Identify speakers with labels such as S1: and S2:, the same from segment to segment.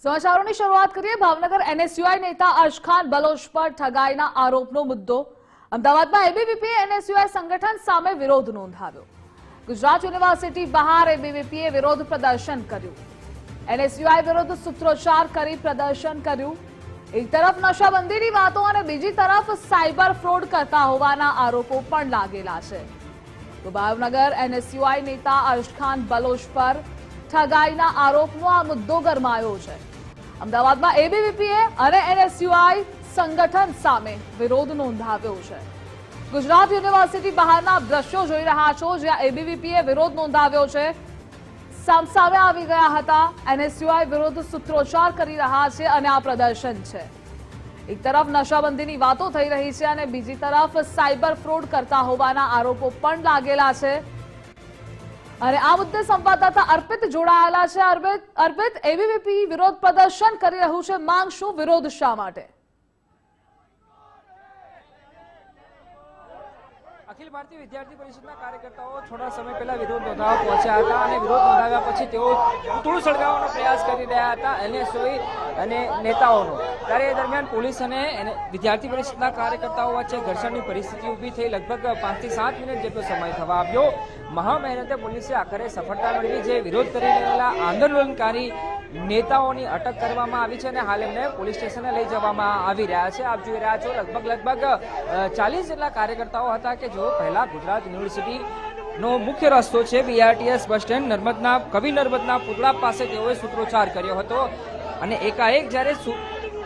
S1: સમાચારોની શરૂઆત કરીએ। ભાવનગર એનએસયુઆઈ નેતા અશખાન બલોચ પર ઠગાઈના આરોપનો મુદ્દો। અમદાવાદમાં એબીવીપીએ એનએસયુઆઈ સંગઠન સામે વિરોધ નોંધાવ્યો। ગુજરાત યુનિવર્સિટી બહાર એબીવીપીએ વિરોધ પ્રદર્શન કર્યું। એનએસયુઆઈ વિરુદ્ધ સૂત્રોચ્ચાર કરી પ્રદર્શન કર્યું। એક તરફ નશાબંધીની વાતો અને બીજી તરફ સાયબર ફ્રોડ કરતા હોવાના આરોપો પણ લાગેલા છે। તો ભાવનગર એનએસયુઆઈ નેતા અશખાન બલોચ પર ઠગાઈના આરોપનો આ મુદ્દો ગરમાયો છે। અમદાવાદમાં એબીવીપીએ અને એનએસયુઆઈ સંગઠન સામે વિરોધ નોંધાવ્યો છે। ગુજરાત યુનિવર્સિટી બહારના દ્રશ્યો જોઈ રહ્યા છો, જ્યાં એબીવીપીએ વિરોધ નોંધાવ્યો છે। સામે આવી ગયા હતા। એનએસયુઆઈ વિરુદ્ધ સૂત્રોચ્ચાર કરી રહ્યા છે અને આ પ્રદર્શન છે। એક તરફ નશાબંધીની વાતો થઈ રહી છે અને બીજી તરફ સાયબર ફ્રોડ કરતા હોવાના આરોપો પણ લાગેલા છે। અને આ મુદ્દે સંવાદદાતા અર્પિત જોડાયેલા છે। અર્પિત, એબીવીપી વિરોધ પ્રદર્શન કરી રહ્યું છે, માંગ શું, વિરોધ શા માટે?
S2: અખિલ ભારતીય વિદ્યાર્થી પરિષદના કાર્યકર્તાઓ થોડા સમય પહેલા વિરોધ નોંધાવવા પહોંચ્યા હતા અને વિરોધ નોંધાવ્યા પછી તેઓ પૂતળું સળગાવવાનો પ્રયાસ કરી રહ્યા હતા એનએસયુઆઈ અને નેતાઓનો। ત્યારે એ દરમિયાન પોલીસ અને વિદ્યાર્થી પરિષદના કાર્યકર્તાઓ વચ્ચે ઘર્ષણની પરિસ્થિતિ ઊભી થઈ। લગભગ 5 થી 7 મિનિટ જેટલો સમય થવા આવ્યો। મહા મહેનતે પોલીસે આખરે સફળતા મેળવી। જે વિરોધ કરી રહેલા આંદોલનકારી નેતાઓની અટક કરવામાં આવી છે અને હાલ એમને પોલીસ સ્ટેશને લઈ જવામાં આવી રહ્યા છે। આપ જોઈ રહ્યા છો લગભગ 40 જેટલા કાર્યકર્તાઓ હતા કે જો પહેલા ગુજરાત યુનિવર્સિટી નો મુખ્ય રસ્તો છે બીઆરટીએસ બસ સ્ટેન્ડ કવિ નર્મદના પુતળા પાસે તેઓએ સૂત્રોચ્ચાર કર્યો હતો અને એકાએક જ્યારે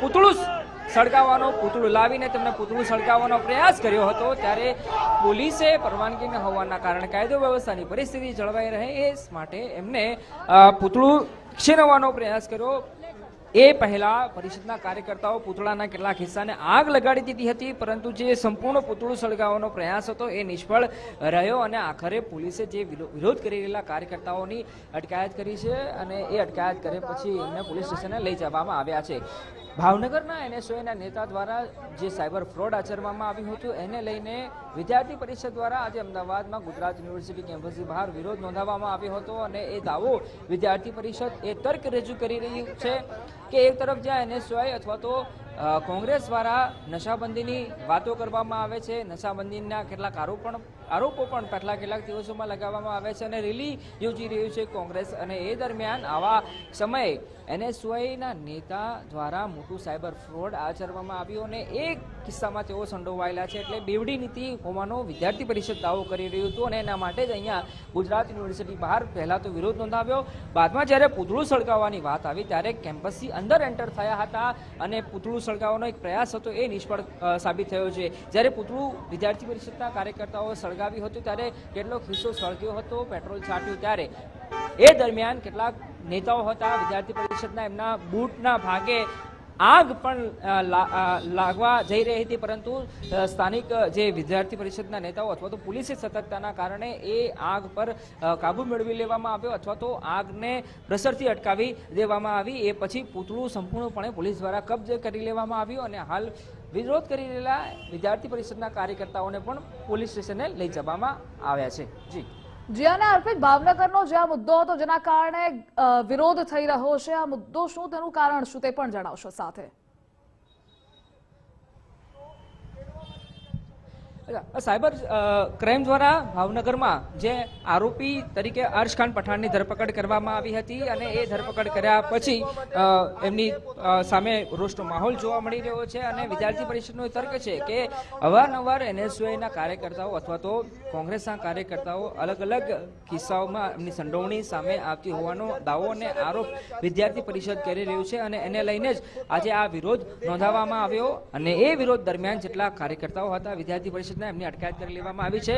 S2: પૂતળું લાવીને તેમને પૂતળું સળગાવવાનો પ્રયાસ કર્યો હતો ત્યારે પોલીસે પરવાનગી ન હોવાના કારણે કાયદો વ્યવસ્થાની પરિસ્થિતિ જળવાઈ રહે એ માટે એમને પૂતળું છીનવવાનો પ્રયાસ કર્યો। એ પહેલા પરિષદના કાર્યકર્તાઓ પૂતળાના કેટલાક હિસ્સાને આગ લગાડી દીધી હતી, પરંતુ જે સંપૂર્ણ પૂતળું સળગાવવાનો પ્રયાસ હતો એ નિષ્ફળ રહ્યો અને આખરે પોલીસે જે વિરોધ કરી રહેલા કાર્યકર્તાઓની અટકાયત કરી છે અને એ અટકાયત કર્યા પછી એમને પોલીસ સ્ટેશને લઈ જવામાં આવ્યા છે। ભાવનગરના એનએસયુઆઈના નેતા દ્વારા જે સાયબર ફ્રોડ આચરવામાં આવ્યું હતું એને લઈને વિદ્યાર્થી પરિષદ દ્વારા આજે અમદાવાદમાં ગુજરાત યુનિવર્સિટી કેમ્પસની બહાર વિરોધ નોંધાવવામાં આવ્યો હતો અને એ દાવો વિદ્યાર્થી પરિષદ એ તર્ક રજૂ કરી રહ્યું છે કે એક તરફ જ્યાં એનએસયુઆઈ અથવા તો કોંગ્રેસ દ્વારા નશાબંધીની વાતો કરવામાં આવે છે, નશાબંધીના કેટલાક આરોપો પણ કેટલાક દિવસોમાં લગાવવામાં આવે છે અને રેલી યોજી રહ્યું છે કોંગ્રેસ, અને એ દરમિયાન આવા સમયે એનએસયુઆઈના નેતા દ્વારા મોટું સાયબર ફ્રોડ આચરવામાં આવ્યું અને એ કિસ્સામાં તેઓ સંડોવાયેલા છે। એટલે બેવડી નીતિ હોવાનો વિદ્યાર્થી પરિષદ દાવો કરી રહ્યું હતું અને એના માટે જ અહીંયા ગુજરાત યુનિવર્સિટી બહાર પહેલા તો વિરોધ નોંધાવ્યો। બાદમાં જ્યારે પૂતળું સળગાવવાની વાત આવી ત્યારે કેમ્પસથી અંદર એન્ટર થયા હતા અને પૂતળું સળગાવવાનો એક પ્રયાસ હતો એ નિષ્ફળ સાબિત થયો છે। જ્યારે પૂતળું વિદ્યાર્થી પરિષદના કાર્યકર્તાઓ સળગાવ્યું હતું ત્યારે કેટલોક હિસ્સો સળગ્યો હતો, પેટ્રોલ છાંટ્યું, ત્યારે એ દરમિયાન કેટલાક નેતાઓ હતા વિદ્યાર્થી પરિષદના, એમના બૂટના ભાગે આગ પણ લાગવા જઈ રહી હતી, પરંતુ સ્થાનિક જે વિદ્યાર્થી પરિષદના નેતાઓ અથવા તો પોલીસની સતર્કતાના કારણે એ આગ પર કાબુ મેળવી લેવામાં આવ્યો અથવા તો આગને પ્રસરતી અટકાવી દેવામાં આવી। એ પછી પૂતળું સંપૂર્ણપણે પોલીસ દ્વારા કબજે કરી લેવામાં આવ્યું અને હાલ વિરોધ કરી રહેલા વિદ્યાર્થી પરિષદના કાર્યકર્તાઓને પણ પોલીસ સ્ટેશને લઈ જવામાં આવ્યા છે।
S1: જી અને અર્પિત, ભાવનગરનો જે આ મુદ્દો હતો જેના કારણે વિરોધ થઈ રહ્યો છે, આ મુદ્દો શું, તેનું કારણ શું તે પણ જણાવશો સાથે?
S2: સાયબર ક્રાઇમ દ્વારા ભાવનગરમાં જે આરોપી તરીકે અર્શખાન પઠાણની ધરપકડ કરવામાં આવી હતી અને એ ધરપકડ કર્યા પછી એમની સામે રોષનો માહોલ જોવા મળી રહ્યો છે અને વિદ્યાર્થી પરિષદનો તર્ક છે કે અવારનવાર એનએસયુઆઈના કાર્યકર્તાઓ અથવા તો કોંગ્રેસના કાર્યકર્તાઓ અલગ અલગ કિસ્સાઓમાં એમની સંડોવણી સામે આવતી હોવાનો દાવો અને આરોપ વિદ્યાર્થી પરિષદ કરી રહ્યું છે અને એને લઈને જ આજે આ વિરોધ નોંધાવવામાં આવ્યો અને એ વિરોધ દરમિયાન જેટલા કાર્યકર્તાઓ હતા વિદ્યાર્થી પરિષદ એમની અટકાયત કરી લેવામાં આવી છે।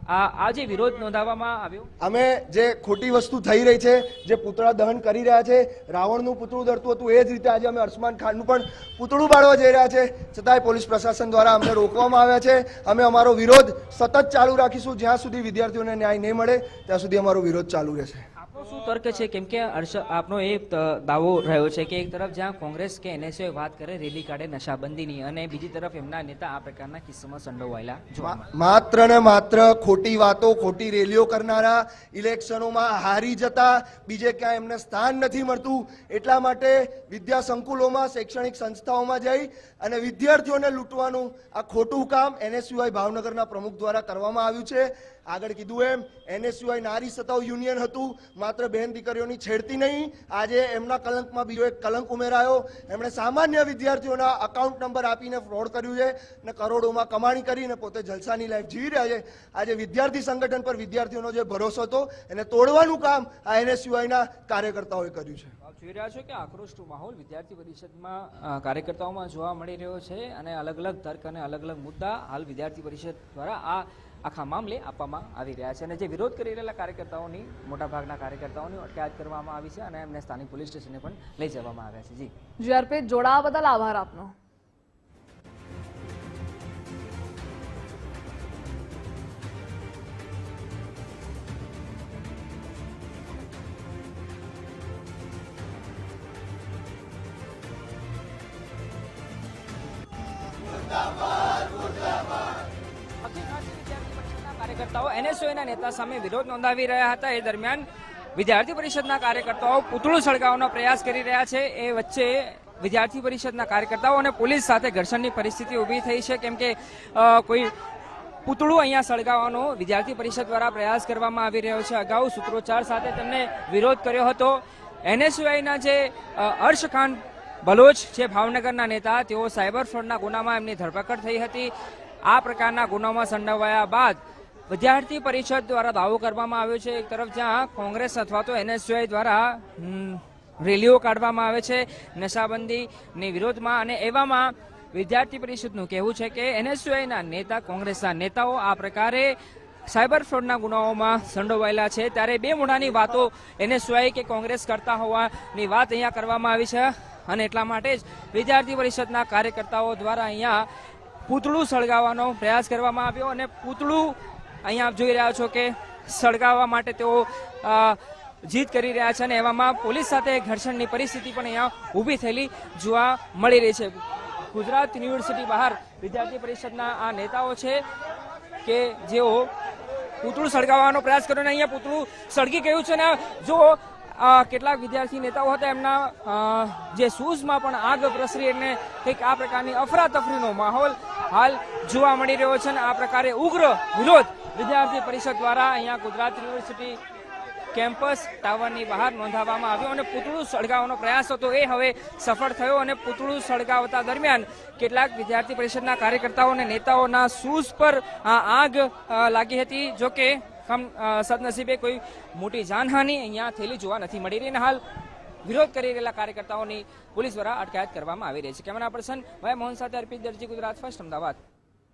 S2: આ જે વિરોધ નોંધાવવામાં આવ્યો,
S3: અમે જે ખોટી વસ્તુ થઈ રહી છે, જે પુતળા દહન કરી રહ્યા છે, રાવણનું પુતળું દરતું હતું એ જ રીતે આજે અમે અરસમાન ખાનનું પણ પુતળું બાળવા જઈ રહ્યા છે, છતાંય પોલીસ પ્રશાસન દ્વારા અમને રોકવામાં આવ્યા છે। અમે અમારો વિરોધ સતત ચાલુ રાખીશું, જ્યાં સુધી વિદ્યાર્થીઓને ન્યાય નહીં મળે ત્યાં સુધી અમારો વિરોધ ચાલુ રહેશે।
S2: શું તર્ક છે કેમ કે આપનો એક દાવો રહ્યો છે કે એક તરફ જ્યાં કોંગ્રેસ કે એનએસયુએ વાત કરે રેલી કાઢે નશાબંધીની અને બીજી તરફ એમના નેતા આ પ્રકારના કિસ્સામાં સંડોવાયેલા જોવા મળે.
S3: માત્ર ને માત્ર ખોટી વાતો ખોટી રેલીઓ કરનારા ઇલેક્શનોમાં હારી જતા બીજે ક્યાંય એમને સ્થાન નથી મળતું એટલા માટે વિદ્યા સંકુલોમાં શૈક્ષણિક સંસ્થાઓમાં જઈ અને વિદ્યાર્થીઓને લૂંટવાનું આ ખોટું કામ એનએસયુઆઈ ભાવનગરના પ્રમુખ દ્વારા કરવામાં આવ્યું છે. આગળ કીધું એમ એનએસયુઆઈ નારી સતાવ યુનિયન હતું, માત્ર બહેન દીકરીઓની છેડતી નહીં, આજે એમના કલંકમાં બીજો એક કલંક ઉમેરાયો. એમણે સામાન્ય વિદ્યાર્થીઓના અકાઉન્ટ નંબર આપીને ફ્રોડ કર્યું છે અને કરોડોમાં કમાણી કરીને પોતે જલસાની લાઈફ જીવી રહ્યા છે. આજે વિદ્યાર્થી સંગઠન પર વિદ્યાર્થીઓનો જે ભરોસો હતો એને તોડવાનું કામ આ એનએસયુઆઈના કાર્યકર્તાઓએ કર્યું છે.
S2: આપ જોઈ રહ્યા છો કે આક્રોશનો માહોલ વિદ્યાર્થી પરિષદમાં કાર્યકર્તાઓમાં જોવા મળી રહ્યો છે અને અલગ અલગ તર્ક અને અલગ અલગ મુદ્દા હાલ વિદ્યાર્થી પરિષદ દ્વારા આ આખા મામલે આપવામાં આવી રહ્યા છે અને જે વિરોધ કરી રહેલા કાર્યકર્તાઓની મોટાભાગના કાર્યકર્તાઓની અટકાયત કરવામાં આવી છે અને એમને સ્થાનિક પોલીસ સ્ટેશને પણ લઈ જવામાં આવ્યા છે. જી
S1: અર્પિત, જોડાવા બદલ આભાર આપનો.
S2: કાર્યકર્તાઓ એનએસયુના નેતા સામે વિરોધ નોંધાવી રહ્યા હતા. એ દરમિયાન વિદ્યાર્થી પરિષદના કાર્યકર્તાઓ પૂતળું સળગાવવાનો પ્રયાસ કરી રહ્યા છે. એ વચ્ચે વિદ્યાર્થી પરિષદના કાર્યકર્તાઓ અને પોલીસ સાથે ઘર્ષણની પરિસ્થિતિ ઊભી થઈ છે કેમ કે કોઈ પૂતળું અહીંયા સળગાવવાનો વિદ્યાર્થી પરિષદ દ્વારા પ્રયાસ કરવામાં આવી રહ્યો છે. અગાઉ સૂત્રોચ્ચાર સાથે તેમને વિરોધ કર્યો હતો. એનએસયુઆઈના જે હર્ષખાન બલોચ છે ભાવનગરના નેતા, તેઓ સાયબર ફ્રોડના ગુનામાં એમની ધરપકડ થઈ હતી. આ પ્રકારના ગુનામાં સંડોવાયા બાદ વિદ્યાર્થી પરિષદ દ્વારા દાવો કરવામાં આવ્યો છે એક તરફ જ્યાં કોંગ્રેસ અથવા તો એનએસયુઆઈ દ્વારા રેલીઓ કાઢવામાં આવે છે નશાબંધીની વિરોધમાં અને એવામાં વિદ્યાર્થી પરિષદનું કહેવું છે કે એનએસયુઆઈના નેતા કોંગ્રેસના નેતાઓ આ પ્રકારે સાયબર ફ્રોડના ગુનાઓમાં સંડોવાયેલા છે. ત્યારે બે મોઢાની વાતો એનએસયુઆઈ કે કોંગ્રેસ કરતા હોવાની વાત અહીંયા કરવામાં આવી છે અને એટલા માટે જ વિદ્યાર્થી પરિષદના કાર્યકર્તાઓ દ્વારા અહીંયા પૂતળું સળગાવવાનો પ્રયાસ કરવામાં આવ્યો અને પૂતળું અહીંયા આપ જોઈ રહ્યા છો કે સળગાવવા માટે તેઓ જીદ કરી રહ્યા છે અને એવામાં પોલીસ સાથે ઘર્ષણની પરિસ્થિતિ પણ અહીંયા ઊભી થયેલી જોવા મળી રહી છે. ગુજરાત યુનિવર્સિટી બહાર વિદ્યાર્થી પરિષદના આ નેતાઓ છે કે જેઓ પૂતળું સળગાવવાનો પ્રયાસ કર્યો અને અહીંયા પૂતળું સળગી ગયું છે અને જો કેટલાક વિદ્યાર્થી નેતાઓ હતા એમના જે શૂઝમાં પણ આગ પ્રસરી એટલે કંઈક આ પ્રકારની અફરાતફરીનો માહોલ હાલ જોવા મળી રહ્યો છે અને આ પ્રકારે ઉગ્ર વિરોધ વિદ્યાર્થી પરિષદ દ્વારા અહીંયા ગુજરાત યુનિવર્સિટી કેમ્પસ ટાવરની બહાર નોંધાવવામાં આવ્યો અને પૂતળું સળગાવવાનો પ્રયાસ હતો એ હવે સફળ થયો અને પૂતળું સળગાવતા દરમિયાન કેટલાક વિદ્યાર્થી પરિષદના કાર્યકર્તાઓ અને નેતાઓના શૂઝ પર આગ લાગી હતી. જોકે સદનસીબે કોઈ મોટી જાનહાનિ અહીંયા થયેલી જોવા નથી મળી રહી અને હાલ વિરોધ કરી રહેલા કાર્યકર્તાઓની પોલીસ દ્વારા અટકાયત કરવામાં આવી રહી છે. કેમેરા પર્સન ભાઈ મોહન સાથે અર્પિત દરજી, ગુજરાત ફર્સ્ટ, અમદાવાદ.